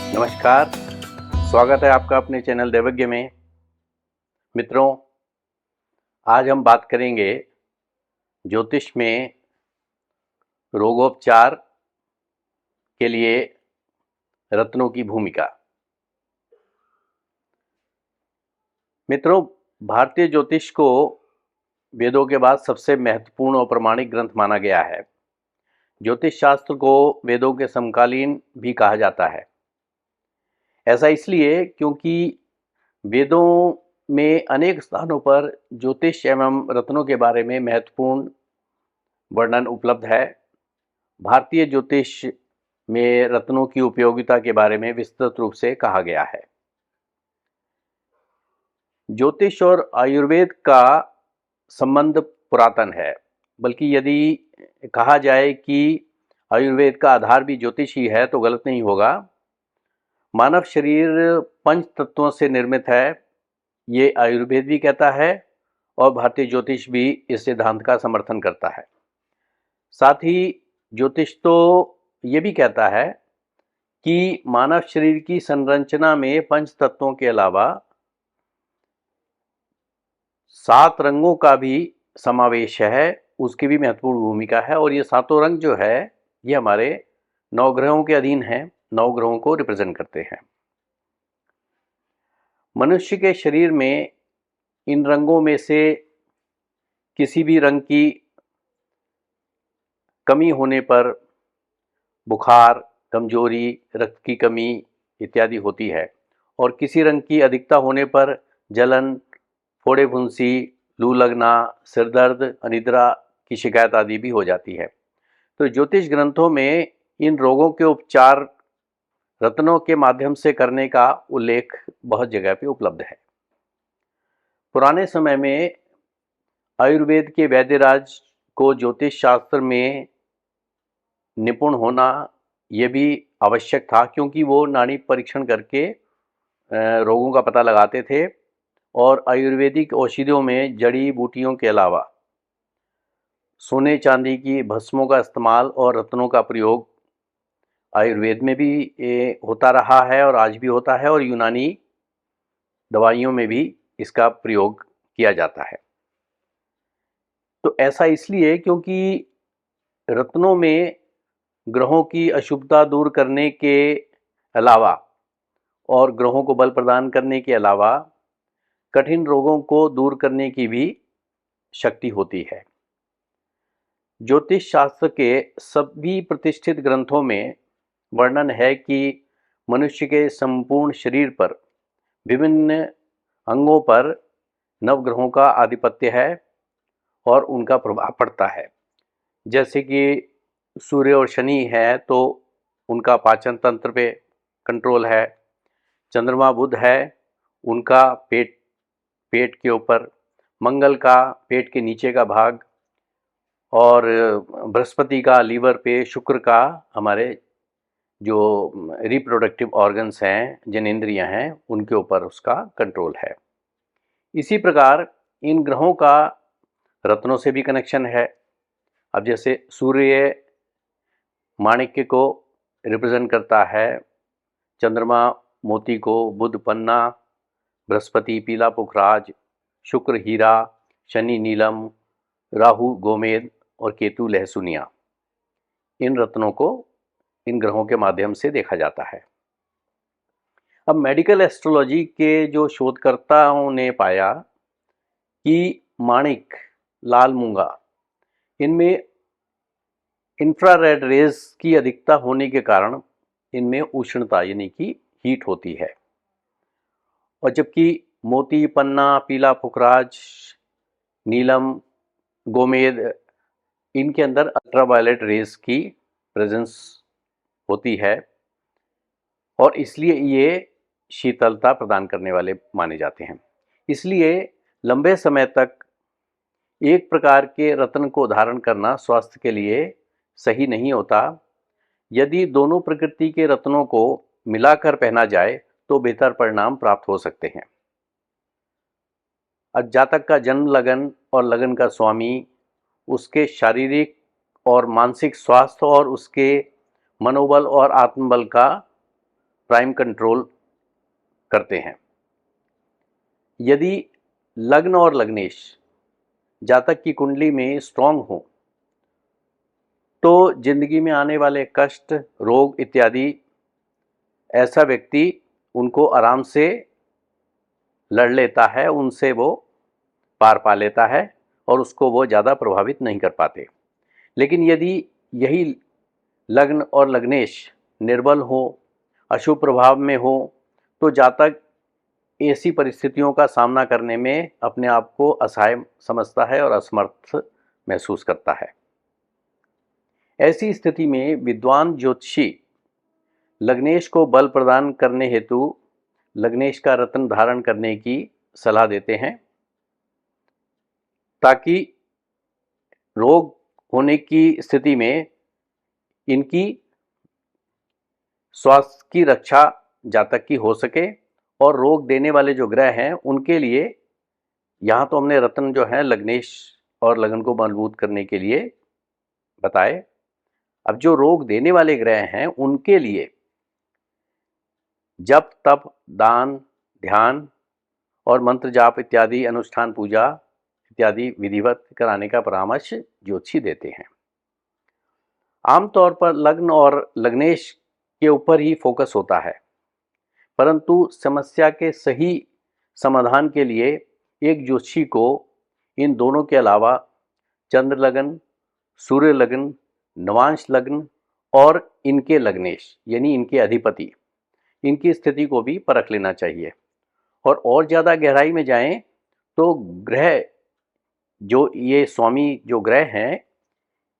नमस्कार, स्वागत है आपका अपने चैनल दैवज्ञ में। मित्रों, आज हम बात करेंगे ज्योतिष में रोगोपचार के लिए रत्नों की भूमिका। मित्रों, भारतीय ज्योतिष को वेदों के बाद सबसे महत्वपूर्ण और प्रमाणिक ग्रंथ माना गया है। ज्योतिष शास्त्र को वेदों के समकालीन भी कहा जाता है। ऐसा इसलिए क्योंकि वेदों में अनेक स्थानों पर ज्योतिष एवं रत्नों के बारे में महत्वपूर्ण वर्णन उपलब्ध है। भारतीय ज्योतिष में रत्नों की उपयोगिता के बारे में विस्तृत रूप से कहा गया है। ज्योतिष और आयुर्वेद का संबंध पुरातन है, बल्कि यदि कहा जाए कि आयुर्वेद का आधार भी ज्योतिष ही है तो गलत नहीं होगा। मानव शरीर पंच तत्वों से निर्मित है, ये आयुर्वेद भी कहता है और भारतीय ज्योतिष भी इस सिद्धांत का समर्थन करता है। साथ ही ज्योतिष तो ये भी कहता है कि मानव शरीर की संरचना में पंच तत्वों के अलावा 7 रंगों का भी समावेश है, उसकी भी महत्वपूर्ण भूमिका है। और ये 7 रंग जो है ये हमारे 9 ग्रहों के अधीन हैं, 9 ग्रहों को रिप्रेजेंट करते हैं। मनुष्य के शरीर में इन रंगों में से किसी भी रंग की कमी होने पर बुखार, कमजोरी, रक्त की कमी इत्यादि होती है, और किसी रंग की अधिकता होने पर जलन, फोड़े फुंसी, लू लगना, सिर दर्द, अनिद्रा की शिकायत आदि भी हो जाती है। तो ज्योतिष ग्रंथों में इन रोगों के उपचार रत्नों के माध्यम से करने का उल्लेख बहुत जगह पे उपलब्ध है। पुराने समय में आयुर्वेद के वैद्यराज को ज्योतिष शास्त्र में निपुण होना ये भी आवश्यक था, क्योंकि वो नाड़ी परीक्षण करके रोगों का पता लगाते थे। और आयुर्वेदिक औषधियों में जड़ी बूटियों के अलावा सोने चांदी की भस्मों का इस्तेमाल और रत्नों का प्रयोग आयुर्वेद में भी होता रहा है और आज भी होता है, और यूनानी दवाइयों में भी इसका प्रयोग किया जाता है। तो ऐसा इसलिए क्योंकि रत्नों में ग्रहों की अशुभता दूर करने के अलावा और ग्रहों को बल प्रदान करने के अलावा कठिन रोगों को दूर करने की भी शक्ति होती है। ज्योतिष शास्त्र के सभी प्रतिष्ठित ग्रंथों में वर्णन है कि मनुष्य के संपूर्ण शरीर पर विभिन्न अंगों पर नवग्रहों का आधिपत्य है और उनका प्रभाव पड़ता है। जैसे कि सूर्य और शनि है तो उनका पाचन तंत्र पे कंट्रोल है। चंद्रमा बुध है, उनका पेट के ऊपर, मंगल का पेट के नीचे का भाग, और बृहस्पति का लीवर पे, शुक्र का हमारे जो रिप्रोडक्टिव ऑर्गन्स हैं, जनेंद्रियां हैं, उनके ऊपर उसका कंट्रोल है। इसी प्रकार इन ग्रहों का रत्नों से भी कनेक्शन है। अब जैसे सूर्य माणिक्य को रिप्रेजेंट करता है, चंद्रमा मोती को, बुध पन्ना, बृहस्पति पीला पुखराज, शुक्र हीरा, शनि नीलम, राहु गोमेद और केतु लहसुनिया। इन रत्नों को इन ग्रहों के माध्यम से देखा जाता है। अब मेडिकल एस्ट्रोलॉजी के जो शोधकर्ताओं ने पाया कि माणिक, लाल मूंगा, इनमें इंफ्रारेड रेज की अधिकता होने के कारण इनमें उष्णता यानी कि हीट होती है, और जबकि मोती, पन्ना, पीला पुखराज, नीलम, गोमेद, इनके अंदर अल्ट्रावायलेट रेज की प्रेजेंस होती है, और इसलिए ये शीतलता प्रदान करने वाले माने जाते हैं। इसलिए लंबे समय तक एक प्रकार के रत्न को धारण करना स्वास्थ्य के लिए सही नहीं होता। यदि दोनों प्रकृति के रत्नों को मिलाकर पहना जाए तो बेहतर परिणाम प्राप्त हो सकते हैं। अब जातक का जन्म लगन और लगन का स्वामी, उसके शारीरिक और मानसिक स्वास्थ्य और उसके मनोबल और आत्मबल का प्राइम कंट्रोल करते हैं। यदि लग्न और लग्नेश जातक की कुंडली में स्ट्रांग हो तो जिंदगी में आने वाले कष्ट, रोग इत्यादि ऐसा व्यक्ति उनको आराम से लड़ लेता है, उनसे वो पार पा लेता है और उसको वो ज़्यादा प्रभावित नहीं कर पाते। लेकिन यदि यही लग्न और लग्नेश निर्बल हो, अशुभ प्रभाव में हो, तो जातक ऐसी परिस्थितियों का सामना करने में अपने आप को असहाय समझता है और असमर्थ महसूस करता है। ऐसी स्थिति में विद्वान ज्योतिषी लग्नेश को बल प्रदान करने हेतु लग्नेश का रत्न धारण करने की सलाह देते हैं, ताकि रोग होने की स्थिति में इनकी स्वास्थ्य की रक्षा जातक की हो सके। और रोग देने वाले जो ग्रह हैं उनके लिए यहाँ तो हमने रत्न जो है लग्नेश और लगन को मजबूत करने के लिए बताए। अब जो रोग देने वाले ग्रह हैं उनके लिए जप, तप, दान, ध्यान और मंत्र जाप इत्यादि अनुष्ठान, पूजा इत्यादि विधिवत कराने का परामर्श ज्योतिषी देते हैं। आमतौर पर लग्न और लग्नेश के ऊपर ही फोकस होता है, परंतु समस्या के सही समाधान के लिए एक ज्योतिषी को इन दोनों के अलावा चंद्र लगन, सूर्य लगन, नवांश लग्न और इनके लग्नेश यानी इनके अधिपति, इनकी स्थिति को भी परख लेना चाहिए। और ज़्यादा गहराई में जाएं तो ग्रह जो ये स्वामी जो ग्रह हैं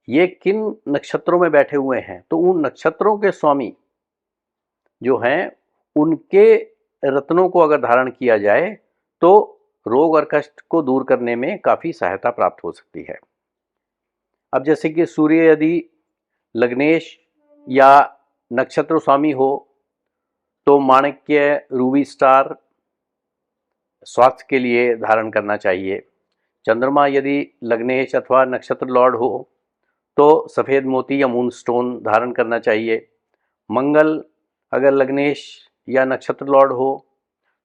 ये किन नक्षत्रों में बैठे हुए हैं, तो उन नक्षत्रों के स्वामी जो हैं उनके रत्नों को अगर धारण किया जाए तो रोग और कष्ट को दूर करने में काफ़ी सहायता प्राप्त हो सकती है। अब जैसे कि सूर्य यदि लग्नेश या नक्षत्र स्वामी हो तो माणिक्य, रूबी स्टार स्वास्थ्य के लिए धारण करना चाहिए। चंद्रमा यदि लग्नेश अथवा नक्षत्र लॉर्ड हो तो सफ़ेद मोती या मून स्टोन धारण करना चाहिए। मंगल अगर लग्नेश या नक्षत्र लॉर्ड हो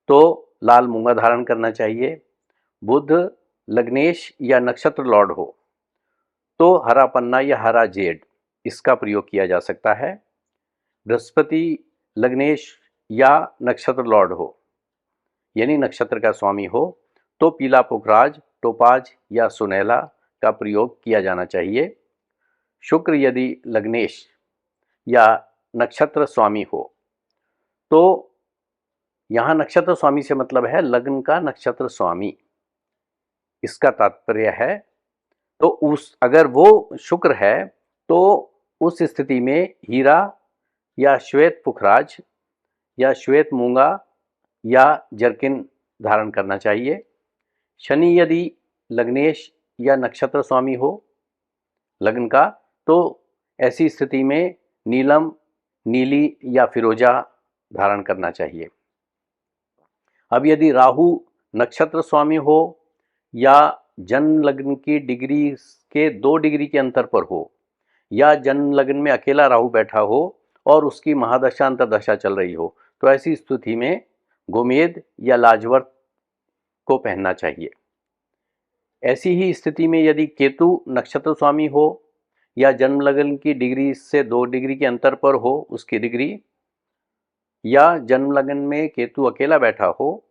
तो लाल मूंगा धारण करना चाहिए। बुध लग्नेश या नक्षत्र लॉर्ड हो तो हरा पन्ना या हरा जेड इसका प्रयोग किया जा सकता है। बृहस्पति लग्नेश या नक्षत्र लॉर्ड हो यानी नक्षत्र का स्वामी हो तो पीला पुखराज, टोपाज या सुनहला का प्रयोग किया जाना चाहिए। शुक्र यदि लग्नेश या नक्षत्र स्वामी हो तो यहाँ नक्षत्र स्वामी से मतलब है लग्न का नक्षत्र स्वामी, इसका तात्पर्य है। तो अगर वो शुक्र है तो उस स्थिति में हीरा या श्वेत पुखराज या श्वेत मूंगा या जर्किन धारण करना चाहिए। शनि यदि लग्नेश या नक्षत्र स्वामी हो लग्न का तो ऐसी स्थिति में नीलम, नीली या फिरोजा धारण करना चाहिए। अब यदि राहु नक्षत्र स्वामी हो या जन्म लग्न की डिग्री के 2 डिग्री के अंतर पर हो या जन्म लग्न में अकेला राहु बैठा हो और उसकी महादशा अंतरदशा चल रही हो तो ऐसी स्थिति में गोमेद या लाजवर्त को पहनना चाहिए। ऐसी ही स्थिति में यदि केतु नक्षत्र स्वामी हो या जन्म लग्न की डिग्री से 2 डिग्री के अंतर पर हो उसकी डिग्री, या जन्म लग्न में केतु अकेला बैठा हो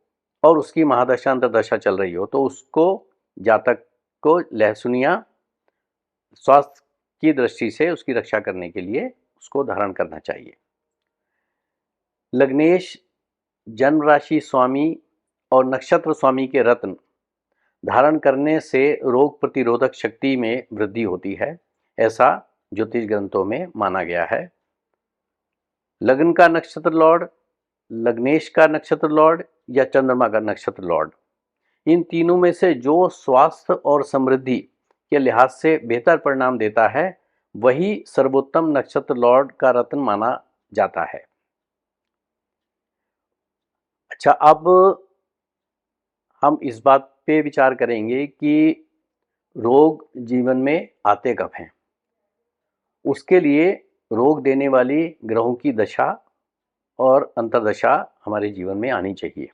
और उसकी महादशा अंतरदशा चल रही हो तो उसको जातक को लहसुनिया स्वास्थ्य की दृष्टि से उसकी रक्षा करने के लिए उसको धारण करना चाहिए। लग्नेश, जन्म राशि स्वामी और नक्षत्र स्वामी के रत्न धारण करने से रोग प्रतिरोधक शक्ति में वृद्धि होती है, ऐसा ज्योतिष ग्रंथों में माना गया है। लग्न का नक्षत्र लॉर्ड, लग्नेश का नक्षत्र लॉर्ड या चंद्रमा का नक्षत्र लॉर्ड, इन तीनों में से जो स्वास्थ्य और समृद्धि के लिहाज से बेहतर परिणाम देता है वही सर्वोत्तम नक्षत्र लॉर्ड का रत्न माना जाता है। अच्छा, अब हम इस बात पे विचार करेंगे कि रोग जीवन में आते कब हैं। उसके लिए रोग देने वाली ग्रहों की दशा और अंतर्दशा हमारे जीवन में आनी चाहिए,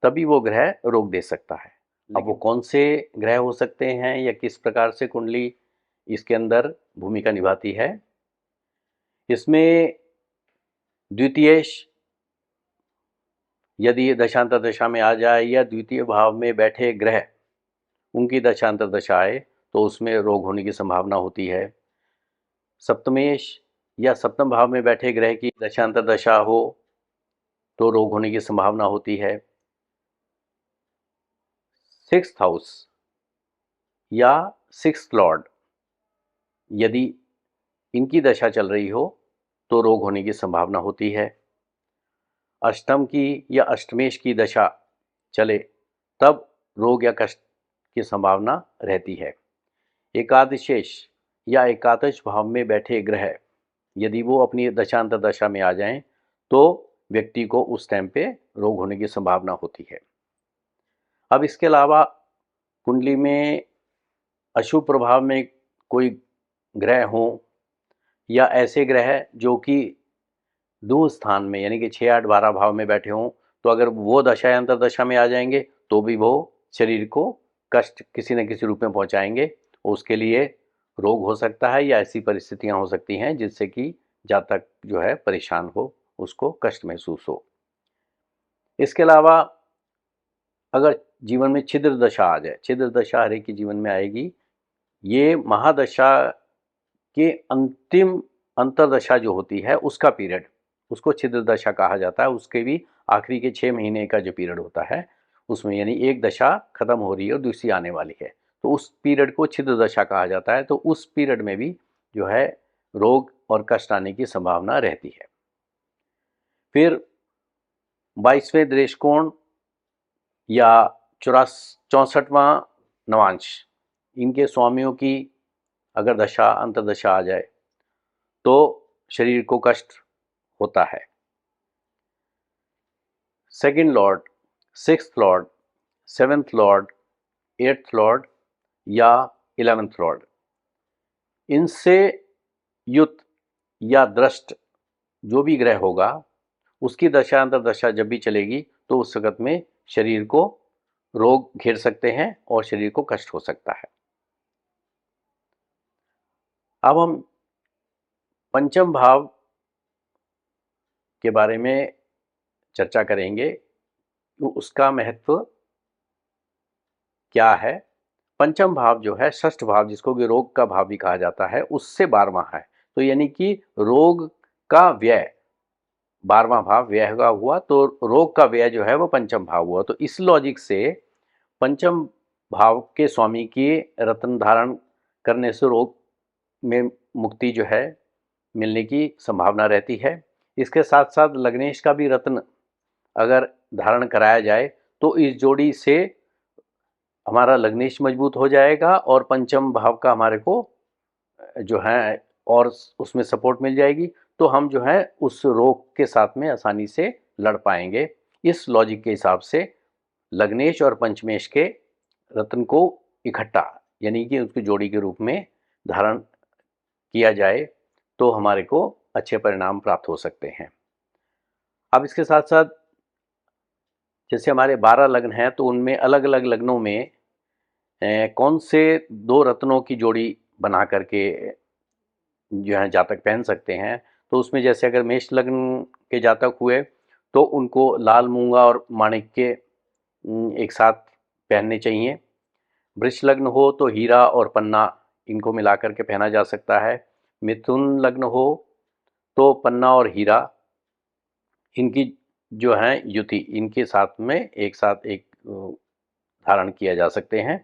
तभी वो ग्रह रोग दे सकता है। अब वो कौन से ग्रह हो सकते हैं या किस प्रकार से कुंडली इसके अंदर भूमिका निभाती है, इसमें द्वितीयेश यदि दशांतर दशा में आ जाए या द्वितीय भाव में बैठे ग्रह उनकी दशांतर दशा आए तो उसमें रोग होने की संभावना होती है। सप्तमेश या सप्तम भाव में बैठे ग्रह की दशांतर दशा हो तो रोग होने की संभावना होती है। सिक्स्थ हाउस या सिक्स्थ लॉर्ड यदि इनकी दशा चल रही हो तो रोग होने की संभावना होती है। अष्टम की या अष्टमेश की दशा चले तब रोग या कष्ट की संभावना रहती है। एकादशेश या एकादश भाव में बैठे ग्रह यदि वो अपनी दशांतर दशा में आ जाएं तो व्यक्ति को उस टाइम पे रोग होने की संभावना होती है। अब इसके अलावा कुंडली में अशुभ प्रभाव में कोई ग्रह हो या ऐसे ग्रह जो कि दूर स्थान में यानी कि 6, 8, 12 भाव में बैठे हों, तो अगर वो दशा या अंतर्दशा में आ जाएंगे तो भी वो शरीर को कष्ट किसी न किसी रूप में पहुंचाएंगे। उसके लिए रोग हो सकता है या ऐसी परिस्थितियां हो सकती हैं जिससे कि जातक जो है परेशान हो, उसको कष्ट महसूस हो। इसके अलावा अगर जीवन में छिद्र दशा आ जाए, छिद्र दशा हर एक के जीवन में आएगी, ये महादशा के अंतिम अंतर्दशा जो होती है उसका पीरियड, उसको छिद्र दशा कहा जाता है। उसके भी आखिरी के 6 महीने का जो पीरियड होता है उसमें, यानी एक दशा खत्म हो रही है और दूसरी आने वाली है, तो उस पीरियड को छिद्र दशा कहा जाता है। तो उस पीरियड में भी जो है रोग और कष्ट आने की संभावना रहती है। फिर 22वें दृष्टिकोण या 64वां नवांश, इनके स्वामियों की अगर दशा अंतर्दशा आ जाए तो शरीर को कष्ट होता है। Second Lord, sixth Lord, seventh Lord, eighth Lord या 11th लॉर्ड, इनसे युक्त या दृष्ट जो भी ग्रह होगा उसकी दशा अंतर्दशा जब भी चलेगी तो उस वक्त में शरीर को रोग घेर सकते हैं और शरीर को कष्ट हो सकता है। अब हम पंचम भाव के बारे में चर्चा करेंगे, तो उसका महत्व क्या है। पंचम भाव जो है, षष्ठ भाव जिसको कि रोग का भाव भी कहा जाता है, उससे 12वां है, तो यानी कि रोग का व्यय 12वां भाव व्यय का हुआ तो रोग का व्यय जो है वो पंचम भाव हुआ। तो इस लॉजिक से पंचम भाव के स्वामी की रत्न धारण करने से रोग में मुक्ति जो है मिलने की संभावना रहती है। इसके साथ साथ लग्नेश का भी रत्न अगर धारण कराया जाए तो इस जोड़ी से हमारा लग्नेश मजबूत हो जाएगा और पंचम भाव का हमारे को जो है और उसमें सपोर्ट मिल जाएगी, तो हम जो है उस रोग के साथ में आसानी से लड़ पाएंगे। इस लॉजिक के हिसाब से लग्नेश और पंचमेश के रत्न को इकट्ठा यानी कि उसकी जोड़ी के रूप में धारण किया जाए तो हमारे को अच्छे परिणाम प्राप्त हो सकते हैं। अब इसके साथ साथ जैसे हमारे 12 लग्न हैं तो उनमें अलग अलग लग्नों में कौन से 2 रत्नों की जोड़ी बना करके जो है जातक पहन सकते हैं, तो उसमें जैसे अगर मेष लग्न के जातक हुए तो उनको लाल मूंगा और माणिक्य एक साथ पहनने चाहिए। वृष लग्न हो तो हीरा और पन्ना इनको मिला करके पहना जा सकता है। मिथुन लग्न हो तो पन्ना और हीरा इनकी जो है युति इनके साथ में एक साथ एक धारण किया जा सकते हैं।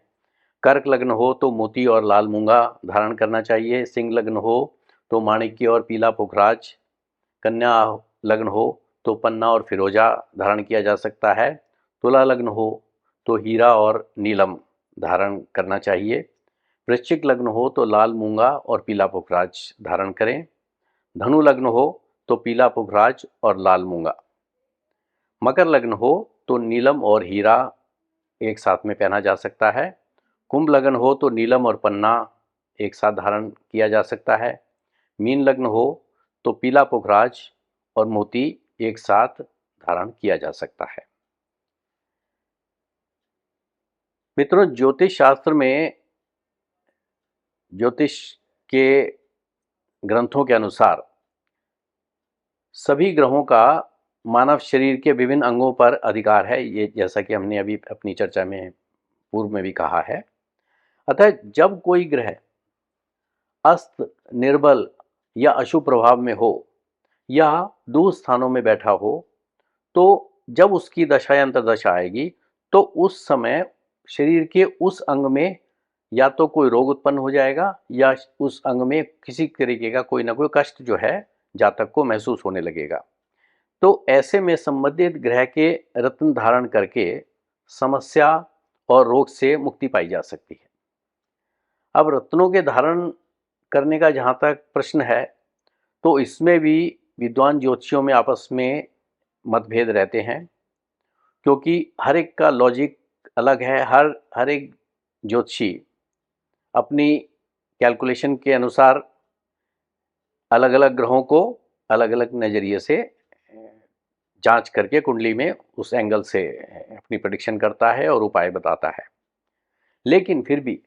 कर्क लग्न हो तो मोती और लाल मूंगा धारण करना चाहिए। सिंह लग्न हो तो माणिक्य और पीला पुखराज। कन्या लग्न हो तो पन्ना और फिरोजा धारण किया जा सकता है। तुला लग्न हो तो हीरा और नीलम धारण करना चाहिए। वृश्चिक लग्न हो तो लाल मूंगा और पीला पुखराज धारण करें। धनु लग्न हो तो पीला पुखराज और लाल मूंगा। मकर लग्न हो तो नीलम और हीरा एक साथ में पहना जा सकता है। कुंभ लग्न हो तो नीलम और पन्ना एक साथ धारण किया जा सकता है। मीन लग्न हो तो पीला पुखराज और मोती एक साथ धारण किया जा सकता है। मित्रों, ज्योतिष शास्त्र में ज्योतिष के ग्रंथों के अनुसार सभी ग्रहों का मानव शरीर के विभिन्न अंगों पर अधिकार है, ये जैसा कि हमने अभी अपनी चर्चा में पूर्व में भी कहा है। अतः जब कोई ग्रह अस्त, निर्बल या अशुभ प्रभाव में हो या दूर स्थानों में बैठा हो, तो जब उसकी दशा या अंतर्दशा आएगी तो उस समय शरीर के उस अंग में या तो कोई रोग उत्पन्न हो जाएगा या उस अंग में किसी तरीके का कोई ना कोई कष्ट जो है जातक को महसूस होने लगेगा। तो ऐसे में संबंधित ग्रह के रत्न धारण करके समस्या और रोग से मुक्ति पाई जा सकती है। अब रत्नों के धारण करने का जहाँ तक प्रश्न है, तो इसमें भी विद्वान ज्योतिषियों में आपस में मतभेद रहते हैं, क्योंकि हर एक का लॉजिक अलग है। हर एक ज्योतिषी अपनी कैलकुलेशन के अनुसार अलग अलग ग्रहों को अलग अलग नज़रिए से जांच करके कुंडली में उस एंगल से अपनी प्रेडिक्शन करता है और उपाय बताता है। लेकिन फिर भी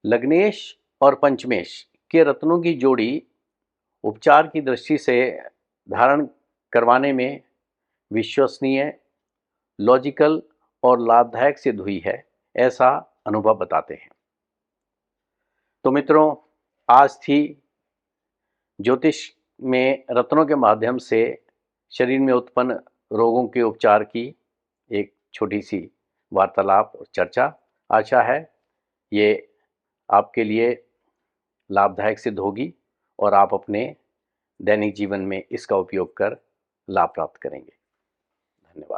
लग्नेश और पंचमेश के रत्नों की जोड़ी उपचार की दृष्टि से धारण करवाने में विश्वसनीय, लॉजिकल और लाभदायक सिद्ध हुई है, ऐसा अनुभव बताते हैं। तो मित्रों, आज थी ज्योतिष में रत्नों के माध्यम से शरीर में उत्पन्न रोगों के उपचार की एक छोटी सी वार्तालाप और चर्चा। आशा है ये आपके लिए लाभदायक सिद्ध होगी और आप अपने दैनिक जीवन में इसका उपयोग कर लाभ प्राप्त करेंगे। धन्यवाद।